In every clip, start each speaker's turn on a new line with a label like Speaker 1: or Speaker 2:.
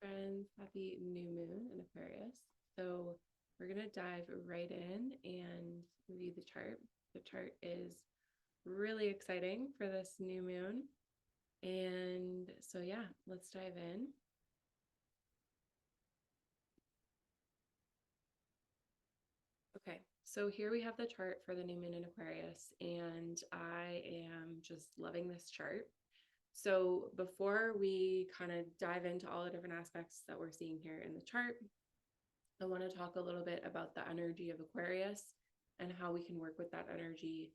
Speaker 1: Friends, happy new moon in Aquarius. So we're going to dive right in and review the chart. The chart is really exciting for this new moon. And so, yeah, let's dive in. Okay, so here we have the chart for the new moon in Aquarius, and I am just loving this chart. So before we kind of dive into all the different aspects that we're seeing here in the chart, I want to talk a little bit about the energy of Aquarius and how we can work with that energy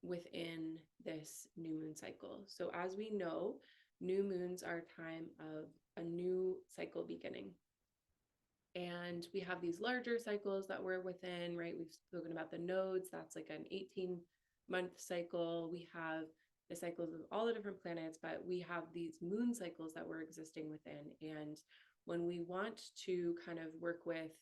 Speaker 1: within this new moon cycle. So, as we know, new moons are a time of a new cycle beginning. And we have these larger cycles that we're within, right? We've spoken about the nodes, that's like an 18-month cycle. We have the cycles of all the different planets, but we have these moon cycles that we're existing within. And when we want to kind of work with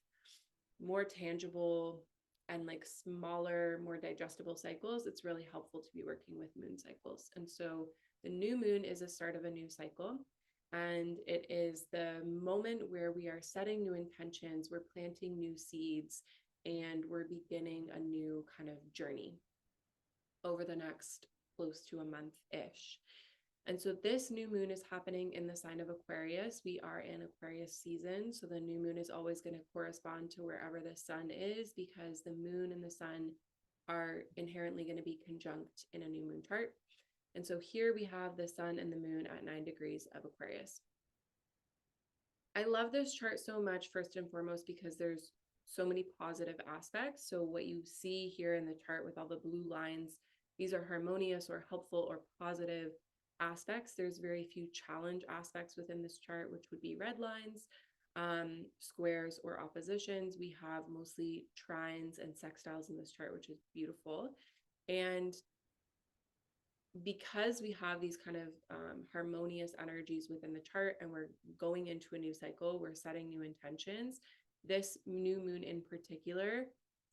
Speaker 1: more tangible and like smaller, more digestible cycles, it's really helpful to be working with moon cycles. And so the new moon is a start of a new cycle. And it is the moment where we are setting new intentions, we're planting new seeds, and we're beginning a new kind of journey over the next close to a month-ish. And so this new moon is happening in the sign of Aquarius. We are in Aquarius season. So the new moon is always going to correspond to wherever the sun is, because the moon and the sun are inherently going to be conjunct in a new moon chart. And so here we have the sun and the moon at 9 degrees of Aquarius. I love this chart so much, first and foremost, because there's so many positive aspects. So what you see here in the chart with all the blue lines, these are harmonious or helpful or positive aspects. There's very few challenge aspects within this chart, which would be red lines, squares, or oppositions. We have mostly trines and sextiles in this chart, which is beautiful. And because we have these kind of harmonious energies within the chart and we're going into a new cycle, we're setting new intentions. This new moon in particular,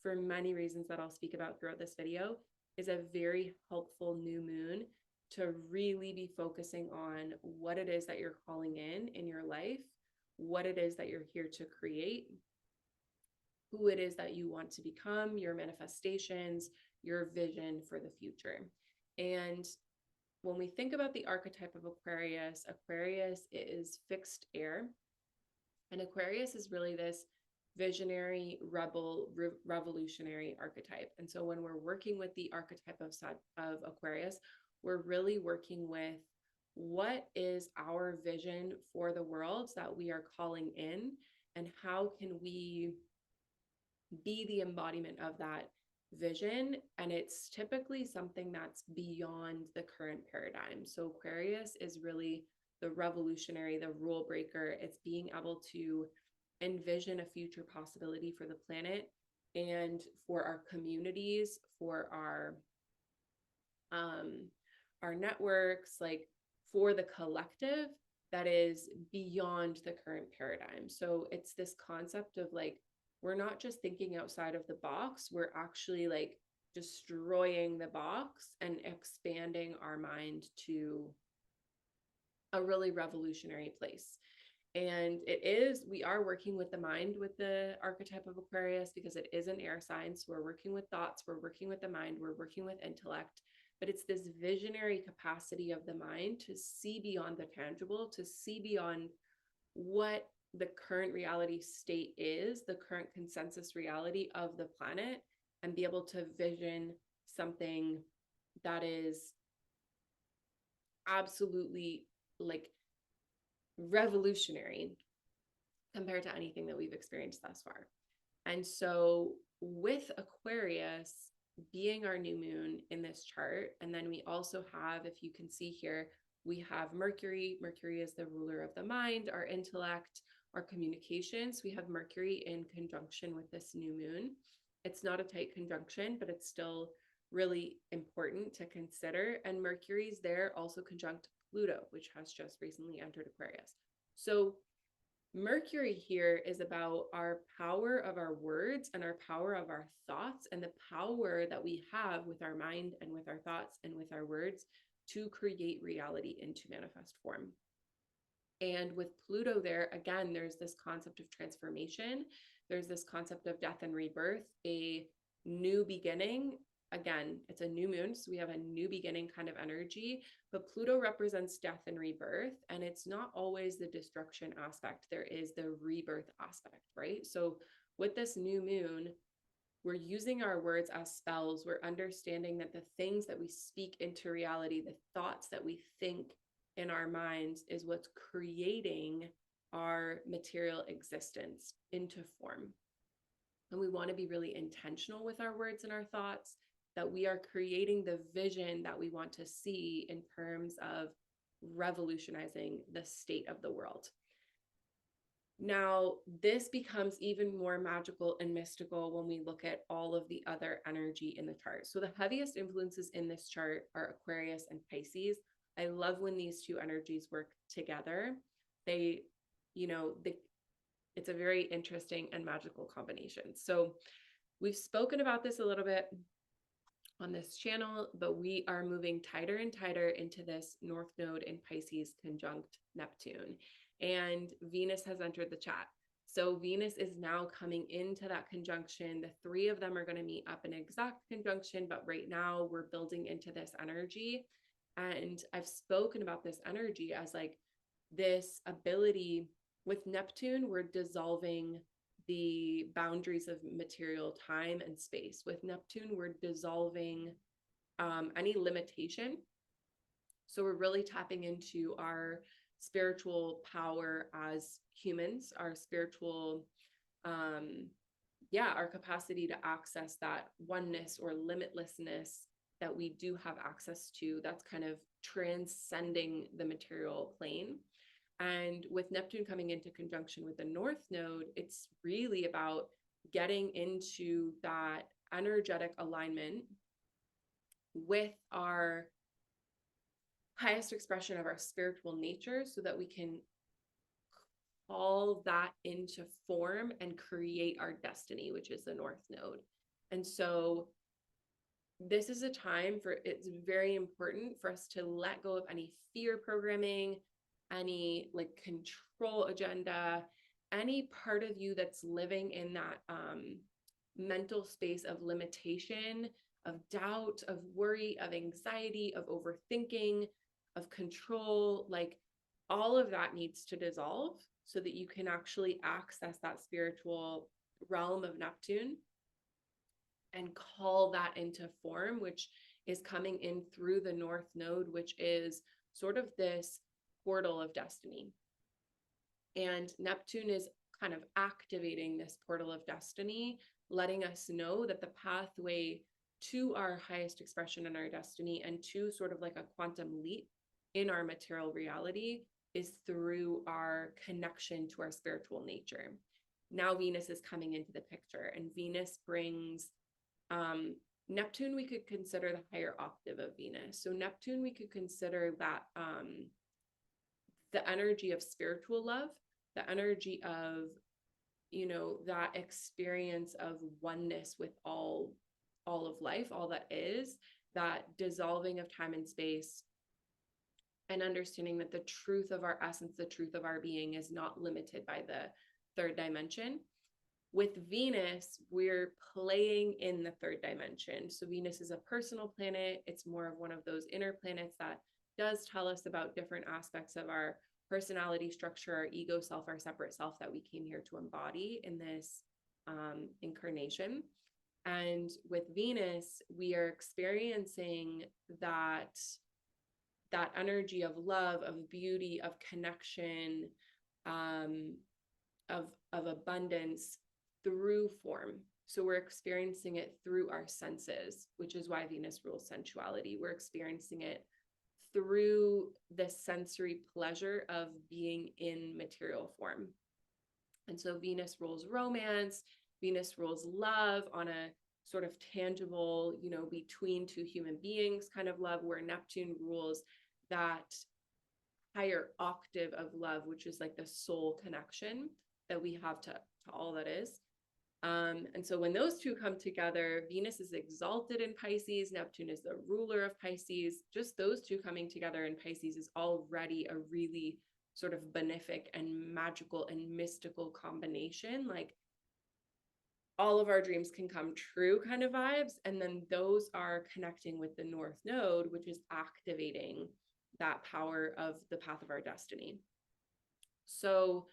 Speaker 1: for many reasons that I'll speak about throughout this video, is a very helpful new moon to really be focusing on what it is that you're calling in your life, what it is that you're here to create, who it is that you want to become, your manifestations, your vision for the future. And when we think about the archetype of Aquarius, Aquarius is fixed air. And Aquarius is really this visionary, rebel, revolutionary archetype. And so when we're working with the archetype of Aquarius, we're really working with what is our vision for the world that we are calling in, and how can we be the embodiment of that vision. And it's typically something that's beyond the current paradigm. So Aquarius is really the revolutionary, the rule breaker. It's being able to envision a future possibility for the planet and for our communities, for our networks, like for the collective that is beyond the current paradigm. So it's this concept of like, we're not just thinking outside of the box, we're actually like destroying the box and expanding our mind to a really revolutionary place. And we are working with the mind with the archetype of Aquarius, because it is an air sign. So we're working with thoughts, we're working with the mind, we're working with intellect, but it's this visionary capacity of the mind to see beyond the tangible, to see beyond what the current reality state is, the current consensus reality of the planet, and be able to vision something that is absolutely like revolutionary compared to anything that we've experienced thus far. And so with Aquarius being our new moon in this chart, and then we also have, if you can see here, we have Mercury. Mercury is the ruler of the mind, our intellect, our communications. We have Mercury in conjunction with this new moon. It's not a tight conjunction, but it's still really important to consider. And Mercury's there also conjunct Pluto, which has just recently entered Aquarius. So Mercury here is about our power of our words and our power of our thoughts, and the power that we have with our mind and with our thoughts and with our words to create reality into manifest form. And with Pluto there, again, there's this concept of transformation. There's this concept of death and rebirth, a new beginning. Again, it's a new moon, so we have a new beginning kind of energy, but Pluto represents death and rebirth, and it's not always the destruction aspect. There is the rebirth aspect, right? So with this new moon, we're using our words as spells. We're understanding that the things that we speak into reality, the thoughts that we think in our minds, is what's creating our material existence into form. And we want to be really intentional with our words and our thoughts, that we are creating the vision that we want to see in terms of revolutionizing the state of the world. Now, this becomes even more magical and mystical when we look at all of the other energy in the chart. So the heaviest influences in this chart are Aquarius and Pisces. I love when these two energies work together. They, it's a very interesting and magical combination. So we've spoken about this a little bit on this channel, but we are moving tighter and tighter into this North Node in Pisces conjunct Neptune. And Venus has entered the chat. So Venus is now coming into that conjunction. The three of them are going to meet up in exact conjunction, but right now we're building into this energy. And I've spoken about this energy as like this ability. With Neptune, we're dissolving the boundaries of material time and space. With Neptune, we're dissolving any limitation. So we're really tapping into our spiritual power as humans, our spiritual, our capacity to access that oneness or limitlessness that we do have access to, that's kind of transcending the material plane. And with Neptune coming into conjunction with the North Node, it's really about getting into that energetic alignment with our highest expression of our spiritual nature, so that we can call that into form and create our destiny, which is the North Node. And so this is a time for, it's very important for us to let go of any fear programming, any like control agenda, any part of you that's living in that mental space of limitation, of doubt, of worry, of anxiety, of overthinking, of control. Like all of that needs to dissolve so that you can actually access that spiritual realm of Neptune and call that into form, which is coming in through the North Node, which is sort of this portal of destiny. And Neptune is kind of activating this portal of destiny, letting us know that the pathway to our highest expression in our destiny and to sort of like a quantum leap in our material reality is through our connection to our spiritual nature. Now Venus is coming into the picture, and Venus brings Neptune, we could consider the higher octave of Venus. So Neptune, we could consider that the energy of spiritual love, the energy of, that experience of oneness with all of life, all that is, that dissolving of time and space, and understanding that the truth of our essence, the truth of our being is not limited by the third dimension. With Venus, we're playing in the third dimension. So Venus is a personal planet. It's more of one of those inner planets that does tell us about different aspects of our personality structure, our ego self, our separate self that we came here to embody in this incarnation. And with Venus, we are experiencing that energy of love, of beauty, of connection, of abundance through form. So we're experiencing it through our senses, which is why Venus rules sensuality. We're experiencing it through the sensory pleasure of being in material form. And so Venus rules romance, Venus rules love on a sort of tangible, between two human beings kind of love, where Neptune rules that higher octave of love, which is like the soul connection that we have to all that is. And so when those two come together, Venus is exalted in Pisces, Neptune is the ruler of Pisces. Just those two coming together in Pisces is already a really sort of benefic and magical and mystical combination, like all of our dreams can come true kind of vibes. And then those are connecting with the North Node, which is activating that power of the path of our destiny. So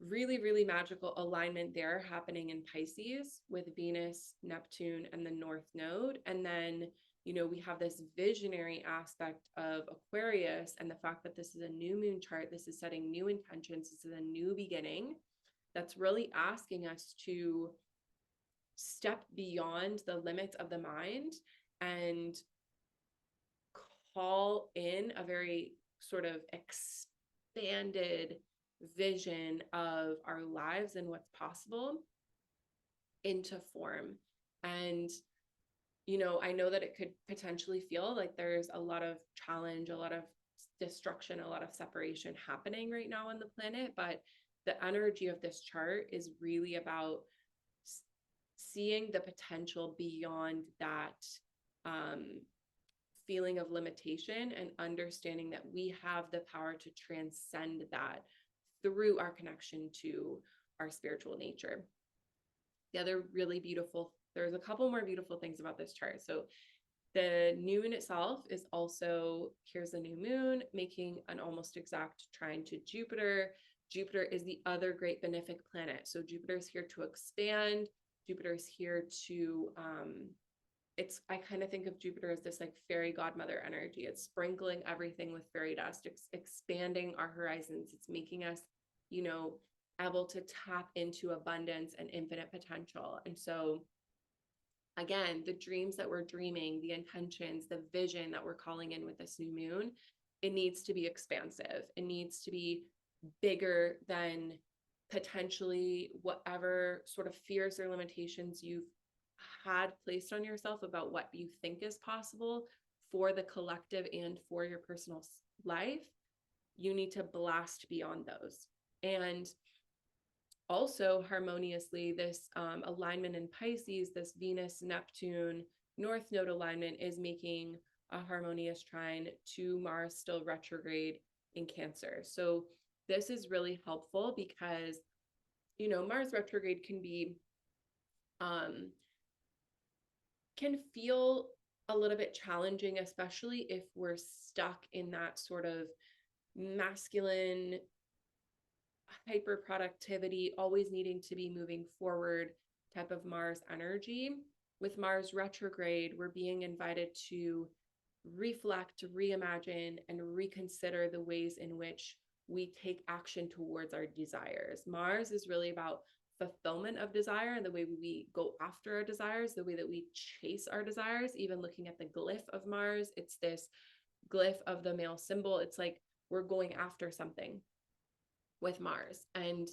Speaker 1: really, really magical alignment there happening in Pisces with Venus, Neptune, and the North Node. And then, we have this visionary aspect of Aquarius, and the fact that this is a new moon chart, this is setting new intentions, this is a new beginning that's really asking us to step beyond the limits of the mind and call in a very sort of expanded vision of our lives and what's possible into form. And I know that it could potentially feel like there's a lot of challenge, a lot of destruction, a lot of separation happening right now on the planet, but the energy of this chart is really about seeing the potential beyond that feeling of limitation and understanding that we have the power to transcend that through our connection to our spiritual nature. The other really beautiful, there's a couple more beautiful things about this chart. So the moon itself is also, here's the new moon making an almost exact trine to Jupiter. Jupiter is the other great benefic planet. So Jupiter is here to expand. Jupiter is here to, I kind of think of Jupiter as this like fairy godmother energy. It's sprinkling everything with fairy dust. It's expanding our horizons. It's making us, able to tap into abundance and infinite potential. And so again, the dreams that we're dreaming, the intentions, the vision that we're calling in with this new moon, it needs to be expansive. It needs to be bigger than potentially whatever sort of fears or limitations you've had placed on yourself about what you think is possible for the collective and for your personal life. You need to blast beyond those. And also harmoniously, this alignment in Pisces, this Venus, Neptune, North Node alignment is making a harmonious trine to Mars still retrograde in Cancer. So this is really helpful because, Mars retrograde can be, can feel a little bit challenging, especially if we're stuck in that sort of masculine hyper productivity, always needing to be moving forward type of Mars energy. With Mars retrograde, we're being invited to reflect, reimagine, and reconsider the ways in which we take action towards our desires. Mars is really about fulfillment of desire and the way we go after our desires, the way that we chase our desires. Even looking at the glyph of Mars, it's this glyph of the male symbol. It's like we're going after something with Mars. And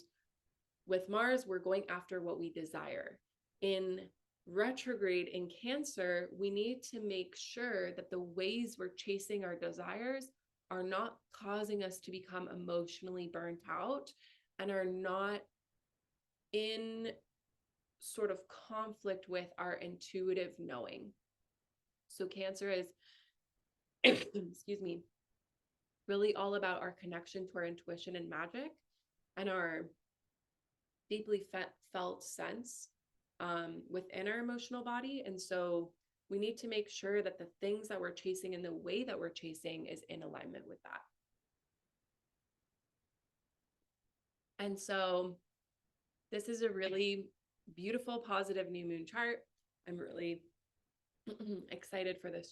Speaker 1: with Mars, we're going after what we desire. In retrograde in Cancer, we need to make sure that the ways we're chasing our desires are not causing us to become emotionally burnt out and are not in sort of conflict with our intuitive knowing. So Cancer is, excuse me, really all about our connection to our intuition and magic and our deeply felt sense within our emotional body. And so we need to make sure that the things that we're chasing and the way that we're chasing is in alignment with that. And so this is a really beautiful, positive new moon chart. I'm really excited for this